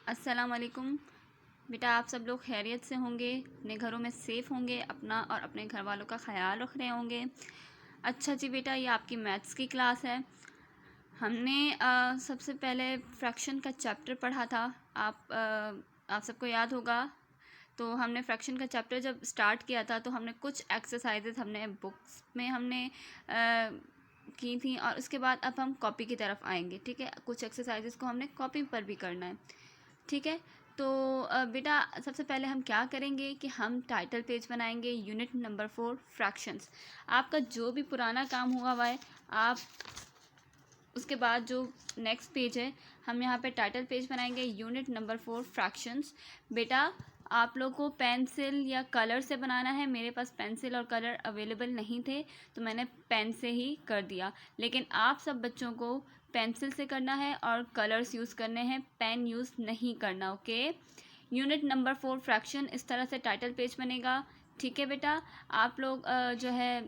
अस्सलाम वालेकुम। बेटा आप सब लोग खैरियत से होंगे, अपने घरों में सेफ़ होंगे, अपना और अपने घर वालों का ख्याल रख रहे होंगे। अच्छा जी बेटा, ये आपकी मैथ्स की क्लास है। हमने सबसे पहले फ्रैक्शन का चैप्टर पढ़ा था। आप सबको याद होगा। तो हमने फ्रैक्शन का चैप्टर जब स्टार्ट किया था तो हमने कुछ एक्सरसाइजेज हमने बुक्स में हमने की थी, और उसके बाद अब हम कॉपी की तरफ आएंगे। ठीक है, कुछ एक्सरसाइजेज को हमने कॉपी पर भी करना है। ठीक है, तो बेटा सबसे पहले हम क्या करेंगे कि हम टाइटल पेज बनाएंगे, यूनिट नंबर 4 फ्रैक्शंस। आपका जो भी पुराना काम हुआ हुआ है, आप उसके बाद जो नेक्स्ट पेज है, हम यहाँ पे टाइटल पेज बनाएंगे, यूनिट नंबर 4 फ्रैक्शंस। बेटा आप लोग को पेंसिल या कलर से बनाना है। मेरे पास पेंसिल और कलर अवेलेबल नहीं थे तो मैंने पेन से ही कर दिया, लेकिन आप सब बच्चों को पेंसिल से करना है और कलर्स यूज़ करने हैं, पेन यूज़ नहीं करना। ओके, यूनिट नंबर 4 फ्रैक्शन, इस तरह से टाइटल पेज बनेगा। ठीक है बेटा, आप लोग जो है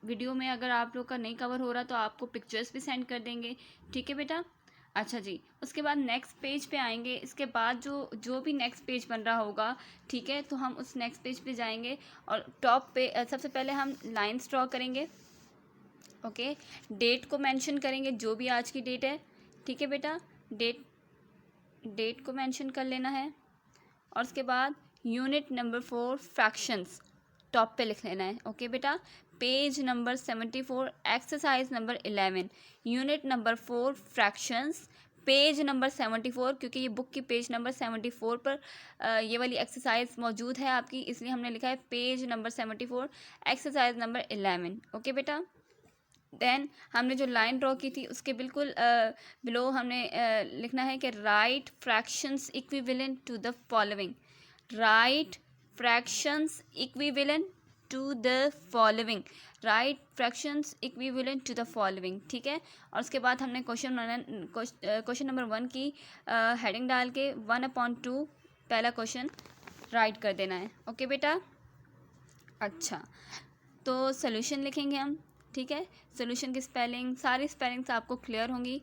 वीडियो में अगर आप लोग का नहीं कवर हो रहा तो आपको पिक्चर्स भी सेंड कर देंगे। ठीक है बेटा। अच्छा जी, उसके बाद नेक्स्ट पेज पे आएंगे। इसके बाद जो जो भी नेक्स्ट पेज बन रहा होगा, ठीक है, तो हम उस नेक्स्ट पेज पे जाएंगे और टॉप पे सबसे पहले हम लाइंस ड्रॉ करेंगे। ओके, डेट को मेंशन करेंगे, जो भी आज की डेट है। ठीक है बेटा, डेट डेट को मेंशन कर लेना है। और उसके बाद यूनिट नंबर 4 फ्रैक्शंस टॉप पे लिख लेना है। ओके बेटा, page number 74, exercise number 11, unit number 4 fractions, page number 74, क्योंकि ये बुक की पेज नंबर 74 पर ये वाली एक्सरसाइज मौजूद है आपकी, इसलिए हमने लिखा है page number 74, exercise number 11। Okay बेटा, देन हमने जो लाइन ड्रॉ की थी उसके बिल्कुल बिलो हमने लिखना है कि write fractions equivalent to the following. Write fractions equivalent to the following. Write fractions equivalent to the following. ठीक है, और उसके बाद हमने क्वेश्चन नंबर 1 की हेडिंग डाल के 1/2 पहला क्वेश्चन राइट कर देना है। ओके बेटा। अच्छा, तो सोल्यूशन लिखेंगे हम। ठीक है, सोल्यूशन की स्पेलिंग, सारी स्पेलिंग्स आपको क्लियर होंगी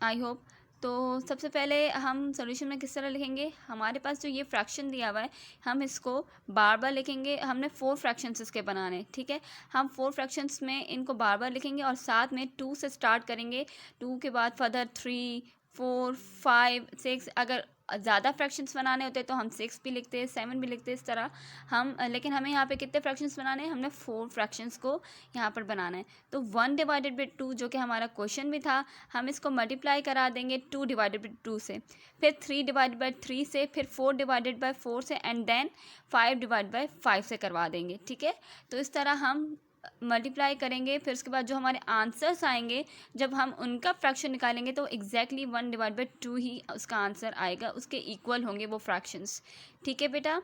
आई होप। तो सबसे पहले हम सोल्यूशन में किस तरह लिखेंगे, हमारे पास जो ये फ्रैक्शन दिया हुआ है हम इसको बार बार लिखेंगे। हमने 4 फ्रैक्शंस इसके बनाने। ठीक है, हम 4 फ्रैक्शंस में इनको बार बार लिखेंगे और साथ में 2 से स्टार्ट करेंगे। 2 के बाद फर्दर 3, 4, 5, 6, अगर ज़्यादा फ्रैक्शंस बनाने होते तो हम 6 भी लिखते हैं, 7 भी लिखते हैं, इस तरह हम। लेकिन हमें यहाँ पे कितने फ्रैक्शंस बनाने हैं, हमने 4 फ्रैक्शंस को यहाँ पर बनाना है। तो 1/2 जो कि हमारा क्वेश्चन भी था, हम इसको मल्टीप्लाई करा देंगे 2/2 से, फिर 3/3 से, फिर 4/4 से, एंड देन 5/5 से करवा देंगे। ठीक है, तो इस तरह हम मल्टीप्लाई करेंगे। फिर उसके बाद जो हमारे आंसर्स आएंगे, जब हम उनका फ्रैक्शन निकालेंगे तो एग्जैक्टली 1/2 ही उसका आंसर आएगा, उसके इक्वल होंगे वो फ्रैक्शंस। ठीक है बेटा,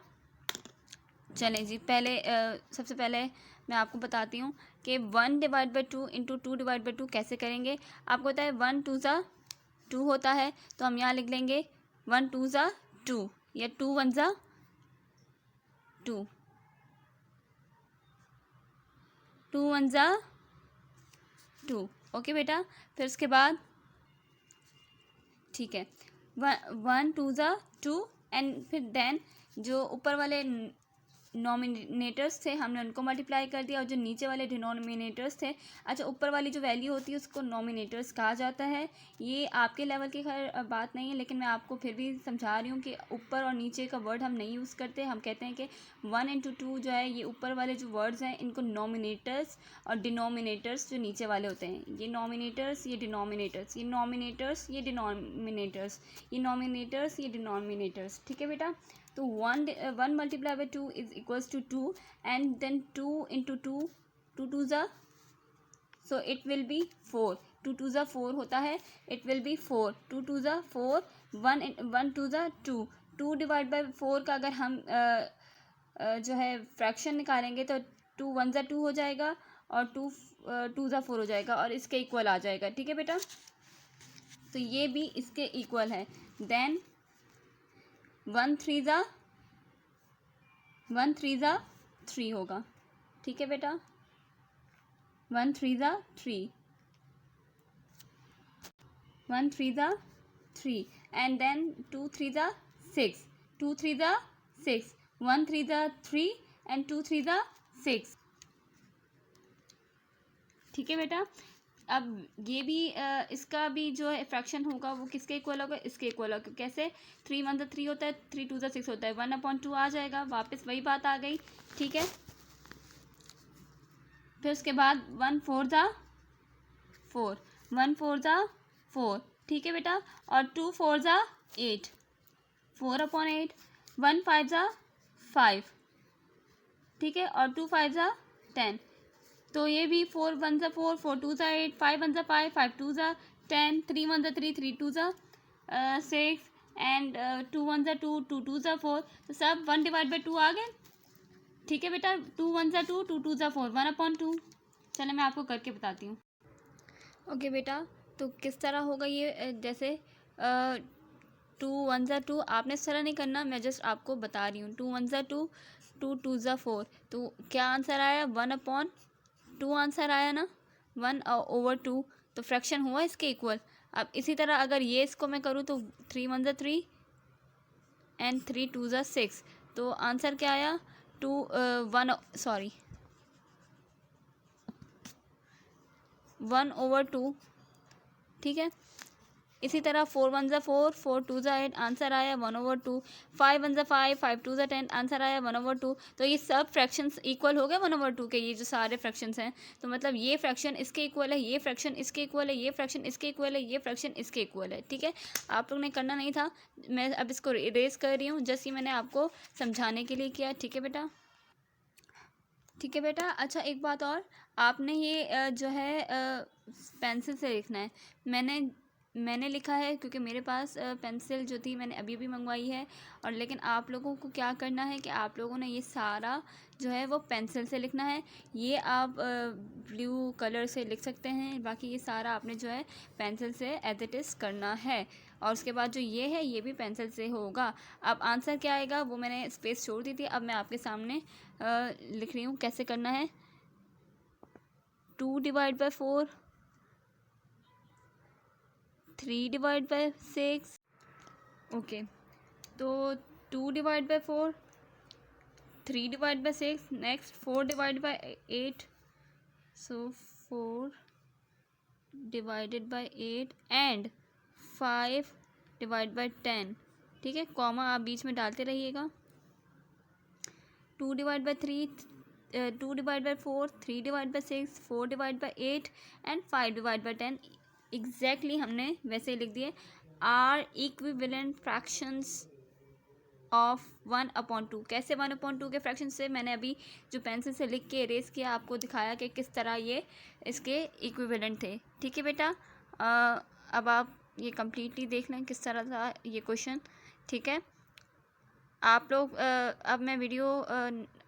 चलें जी, पहले सबसे पहले मैं आपको बताती हूँ कि 1/2 इंटू 2/2 कैसे करेंगे। आपको पता है 1 2 ज़ा 2 होता है, तो हम यहाँ लिख लेंगे 1 2 ज़ा 2 या 2 1 ज़ा 2, 2 1 ज़ा 2। ओके बेटा, फिर उसके बाद ठीक है 1 2 ज़ा 2, एंड फिर देन जो ऊपर वाले नॉमिनेटर्स थे हमने उनको मल्टीप्लाई कर दिया, और जो नीचे वाले डिनोमिनेटर्स थे, अच्छा ऊपर वाली जो वैल्यू होती है उसको नॉमिनेटर्स कहा जाता है। ये आपके लेवल की खैर बात नहीं है, लेकिन मैं आपको फिर भी समझा रही हूँ कि ऊपर और नीचे का वर्ड हम नहीं यूज़ करते। हम कहते हैं कि 1 × 2 जो है, ये ऊपर वाले जो वर्ड्स हैं इनको नॉमिनेटर्स, और डिनोमिनेटर्स जो नीचे वाले होते हैं, ये नॉमिनेटर्स, ये डिनोमिनेटर्स, ये नॉमिनेटर्स, ये डिनोमिनेटर्स, ये नॉमिनेटर्स, ये डिनोमिनेटर्स। ठीक है बेटा, तो 1 × 2 is equals to 2, and then 2 × 2, 2 2 ज़ा, सो इट विल बी 4, 2 2 ज़ा 4 होता है, इट विल बी 4, 2 2 ज़ा 4, 1 2 ज़ा 2, 2/4 का अगर हम जो है फ्रैक्शन निकालेंगे तो 2 1 ज़ा 2 हो जाएगा, और 2 2 ज़ा 4 हो जाएगा, और इसके इक्वल आ जाएगा। ठीक है बेटा, तो ये भी इसके इक्वल है। देन 1 3 ज़ा 3 होगा। ठीक है बेटा, 1 3 ज़ा 3, 1 3 ज़ा 3 and then 2 3 the 6, 2 3 the 6, 1 3 the 3 and 2 3 the 6। ठीक है बेटा। अब ये भी इसका भी जो है फ्रैक्शन होगा वो किसके इक्वल होगा, इसके इक्वल होगा। कैसे, 3 1 3 होता है, 3 2 6 होता है, 1/2 आ जाएगा, वापस वही बात आ गई। ठीक है, फिर उसके बाद 1 4 4, 1 4 4। ठीक है बेटा, और 2 4 8, 4/8, 1 5 5। ठीक है, और 2 5 10। तो ये भी 4 1 4, 4 2 8, 5 1 5, 5 2 10, 3 1 3, 3 2 6 एंड 2 1 2, 2 2 4। तो सब 1/2 आ गए। ठीक है बेटा, 2 1 2, 2 2 4, 1/2। चलो मैं आपको करके बताती हूँ। ओके बेटा, तो किस तरह होगा ये, जैसे 2 1 2, आपने इस तरह नहीं करना, मैं जस्ट आपको बता रही हूँ। 2 1 2, 2 2 4। तो क्या आंसर आया, 1/2 आंसर आया ना, 1/2। तो फ्रैक्शन हुआ इसके इक्वल। अब इसी तरह अगर ये इसको मैं करूँ तो 3 1 3 एंड 3 2 6। तो आंसर क्या आया, 1/2। ठीक है, इसी तरह 4 1 4, 4 2 8, आंसर आया 1/2। 5 1 5, 5 2 10, आंसर आया 1/2। तो ये सब फ्रैक्शंस इक्वल हो गए 1/2 के, ये जो सारे फ्रैक्शंस हैं। तो मतलब ये फ्रैक्शन इसके इक्वल है, ये फ्रैक्शन इसके इक्वल है, ये फ्रैक्शन इसके इक्वल है, ये फ्रैक्शन इसके इक्वल है। ठीक है, आप लोग ने करना नहीं था, मैं अब इसको इरेज कर रही हूँ, जस्ट ये मैंने आपको समझाने के लिए किया। ठीक है बेटा, ठीक है बेटा। अच्छा एक बात और, आपने ये जो है पेंसिल से लिखना है। मैंने लिखा है क्योंकि मेरे पास पेंसिल जो थी मैंने अभी मंगवाई है, और लेकिन आप लोगों को क्या करना है कि आप लोगों ने ये सारा जो है वो पेंसिल से लिखना है। ये आप ब्लू कलर से लिख सकते हैं, बाकी ये सारा आपने जो है पेंसिल से एज इट इज़ करना है। और उसके बाद जो ये है ये भी पेंसिल से होगा। अब आंसर क्या आएगा वो मैंने स्पेस छोड़ दी थी, अब मैं आपके सामने लिख रही हूँ कैसे करना है। 2/4, 3/6। ओके, तो 2/4, 3/6, नेक्स्ट 4/8, सो 4/8 एंड 5/10। ठीक है, कॉमा आप बीच में डालते रहिएगा। 2/3, 2/4, 3/6, 4/8 एंड 5/10। एग्जैक्टली हमने वैसे ही लिख दिए। Are equivalent fractions of 1/2। कैसे 1/2 के फ्रैक्शन से, मैंने अभी जो पेंसिल से लिख के इरेज किया आपको दिखाया कि किस तरह ये इसके इक्विवेलेंट थे। ठीक है बेटा, अब आप ये कम्प्लीटली देख लें किस तरह था ये क्वेश्चन। ठीक है, आप लोग अब मैं वीडियो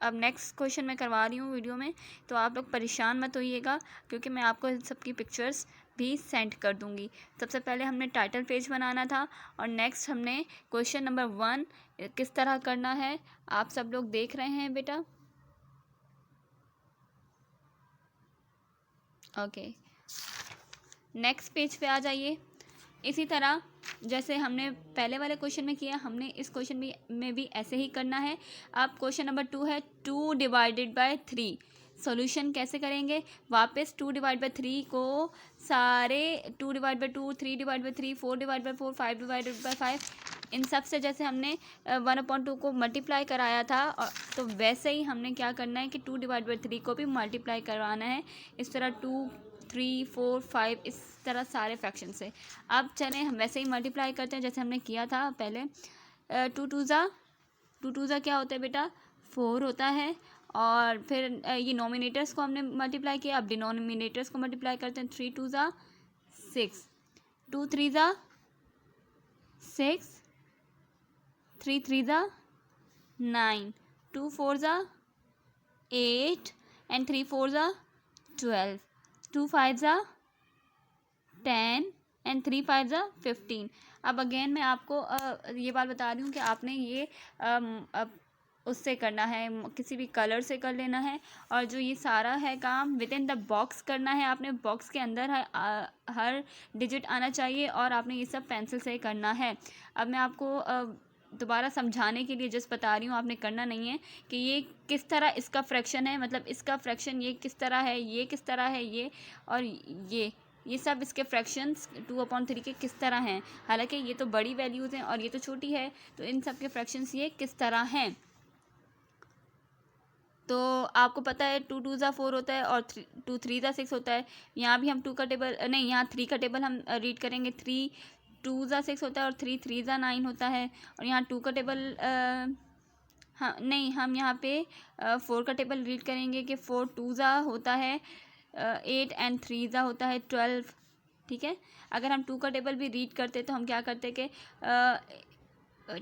अब नेक्स्ट क्वेश्चन मैं करवा रही हूँ वीडियो में, तो आप लोग परेशान मत होइएगा क्योंकि मैं आपको इन सबकी पिक्चर्स भी सेंड कर दूँगी। सबसे पहले हमने टाइटल पेज बनाना था, और नेक्स्ट हमने क्वेश्चन नंबर 1 किस तरह करना है आप सब लोग देख रहे हैं बेटा। ओके, नेक्स्ट पेज पे आ जाइए। इसी तरह जैसे हमने पहले वाले क्वेश्चन में किया, हमने इस क्वेश्चन में भी ऐसे ही करना है। अब क्वेश्चन नंबर 2 है 2/3। सॉल्यूशन कैसे करेंगे, वापस 2/3 को सारे 2/2, 3/3, 4/4, 5/5, इन सब से जैसे हमने 1/2 को मल्टीप्लाई कराया था, और तो वैसे ही हमने क्या करना है कि 2/3 को भी मल्टीप्लाई करवाना है। इस तरह 2 3 4 5 इस तरह सारे फ्रैक्शन से। अब चलें हम वैसे ही मल्टीप्लाई करते हैं जैसे हमने किया था पहले। 2 2 क्या होता है बेटा, 4 होता है। और फिर ये नोमिनेटर्स को हमने मल्टीप्लाई किया, अब डिनोमिनेटर्स को मल्टीप्लाई करते हैं। 3 2 6, 2 3 6, 3 3 9, 2 4 8 एंड 3 4 12, 2 5 10 एंड 3 5 15। अब अगेन मैं आपको ये बात बता रही हूँ कि आपने ये उससे करना है, किसी भी कलर से कर लेना है। और जो ये सारा है काम विद इन द बॉक्स करना है आपने, बॉक्स के अंदर हर डिजिट आना चाहिए और आपने ये सब पेंसिल से करना है। अब मैं आपको दोबारा समझाने के लिए जस्ट बता रही हूँ, आपने करना नहीं है कि ये किस तरह इसका फ्रैक्शन है, मतलब इसका फ्रैक्शन ये किस तरह है, ये किस तरह है, ये और ये सब इसके फ्रैक्शंस 2/3 के किस तरह हैं। हालांकि ये तो बड़ी वैल्यूज़ हैं और ये तो छोटी है, तो इन सब के फ्रैक्शंस ये किस तरह हैं। तो आपको पता है 2 2 ज़ा 4 होता है और 2 3 ज़ा 6 होता है। यहाँ भी हम 2 का टेबल नहीं, यहाँ 3 का टेबल हम रीड करेंगे। 3 2 ज़ा 6 होता है और 3 3 ज़ा 9 होता है। और यहाँ 2 का टेबल हाँ नहीं, हम यहाँ पे 4 का टेबल रीड करेंगे कि 4 2 ज़ा होता है 8 एंड 3 ज़ा होता है 12। ठीक है, अगर हम 2 का टेबल भी रीड करते तो हम क्या करते कि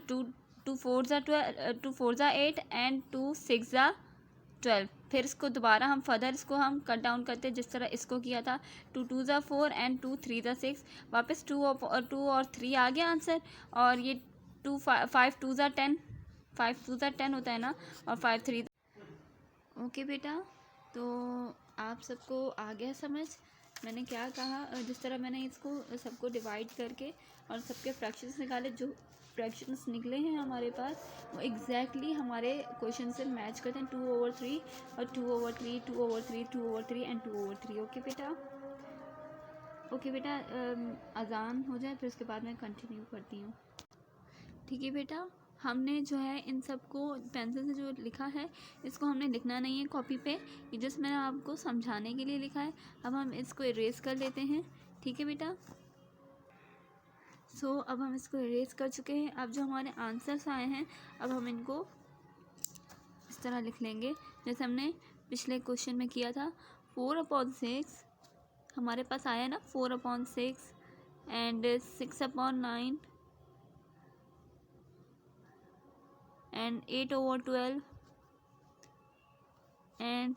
2 4 ज़ा 12, 2 4 ज़ा 8 एंड 2 6 ज़ा 12। फिर इसको दोबारा हम फर्दर इसको हम कट डाउन करते जिस तरह इसको किया था। 2 2 ज़ा 4 एंड 2 3 ज़ा 6। वापस 2 और 3 आ गया आंसर। और ये 5 2 ज़ा 10, 5 2 ज़ा 10 होता है ना, और 5 3। ओके बेटा, तो आप सबको आ गया समझ मैंने क्या कहा। जिस तरह मैंने इसको सबको डिवाइड करके और सबके फ्रैक्शंस निकाले, जो फ्रैक्शंस निकले हैं हमारे पास वो एग्जैक्टली हमारे क्वेश्चन से मैच करते हैं। 2/3 और 2/3, 2/3, 2/3 एंड 2/3। ओके बेटा, अजान हो जाए फिर उसके बाद मैं कंटिन्यू करती हूँ। ठीक है बेटा, हमने जो है इन सब को पेंसिल से जो लिखा है इसको हमने लिखना नहीं है कॉपी पे, ये जस्ट मैंने आपको समझाने के लिए लिखा है। अब हम इसको इरेज कर लेते हैं। ठीक है बेटा, अब हम इसको इरेज कर चुके हैं। अब जो हमारे आंसर्स आए हैं अब हम इनको इस तरह लिख लेंगे जैसे हमने पिछले क्वेश्चन में किया था। 4/6 हमारे पास आया ना, 4/6 एंड 6/9 and 8/12 and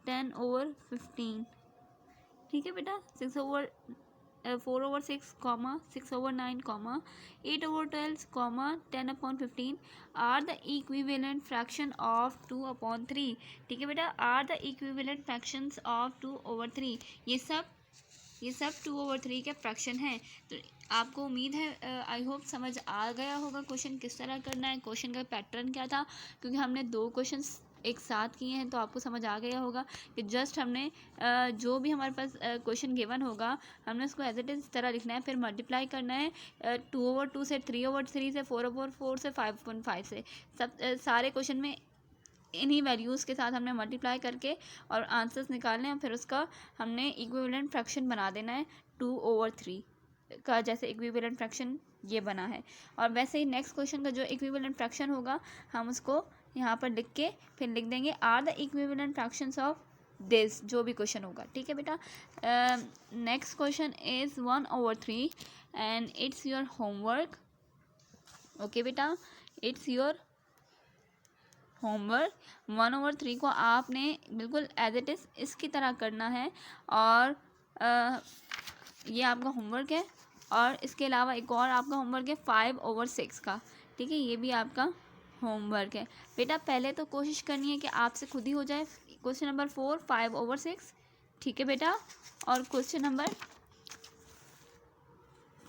10/15। ठीक है बेटा, 4/6, 6/9, 8/12, 10/15 are the equivalent fraction of 2/3। ठीक है बेटा, are the equivalent fractions of 2/3। ये सब 2/3 के फ्रैक्शन हैं। तो आपको उम्मीद है आई होप समझ आ गया होगा क्वेश्चन किस तरह करना है, क्वेश्चन का पैटर्न क्या था। क्योंकि हमने 2 क्वेश्चंस एक साथ किए हैं तो आपको समझ आ गया होगा कि जस्ट हमने जो भी हमारे पास क्वेश्चन गिवन होगा हमने उसको एज इट इज़ इस तरह लिखना है, फिर मल्टीप्लाई करना है 2/2 से, 3/3 से, 4/4 से, 5/5 से। सब सारे क्वेश्चन में इन्हीं वैल्यूज़ के साथ हमने मल्टीप्लाई करके और आंसर्स निकालने हैं। फिर उसका हमने इक्विवेलेंट फ्रैक्शन बना देना है 2/3 का, जैसे इक्विवेलेंट फ्रैक्शन ये बना है। और वैसे ही नेक्स्ट क्वेश्चन का जो इक्विवेलेंट फ्रैक्शन होगा हम उसको यहाँ पर लिख के फिर लिख देंगे are the equivalent fractions of this, जो भी क्वेश्चन होगा। ठीक है बेटा, next question is 1/3 and it's your homework. Okay बेटा, इट्स योर होमवर्क। 1/3 को आपने बिल्कुल एज इट इज़ इसकी तरह करना है। और ये आपका होमवर्क है। और इसके अलावा एक और आपका होमवर्क है 5/6 का। ठीक है, ये भी आपका होमवर्क है। बेटा पहले तो कोशिश करनी है कि आपसे खुद ही हो जाए। Question number 4 5/6। ठीक है बेटा, और क्वेश्चन नंबर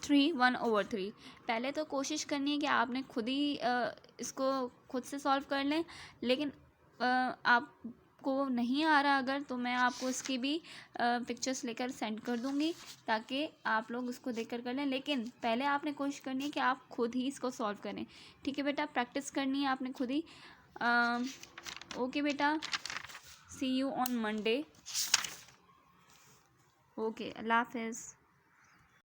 3 1/3। पहले तो कोशिश करनी है कि आपने खुद ही इसको खुद से सॉल्व कर लें। लेकिन आपको नहीं आ रहा अगर, तो मैं आपको इसकी भी पिक्चर्स लेकर सेंड कर दूंगी ताकि आप लोग उसको देखकर कर लें। लेकिन पहले आपने कोशिश करनी है कि आप खुद ही इसको सॉल्व करें। ठीक है बेटा, प्रैक्टिस करनी है आपने खुद ही। ओके बेटा, सी यू ऑन मंडे। ओके, अल्लाह हाफिज़।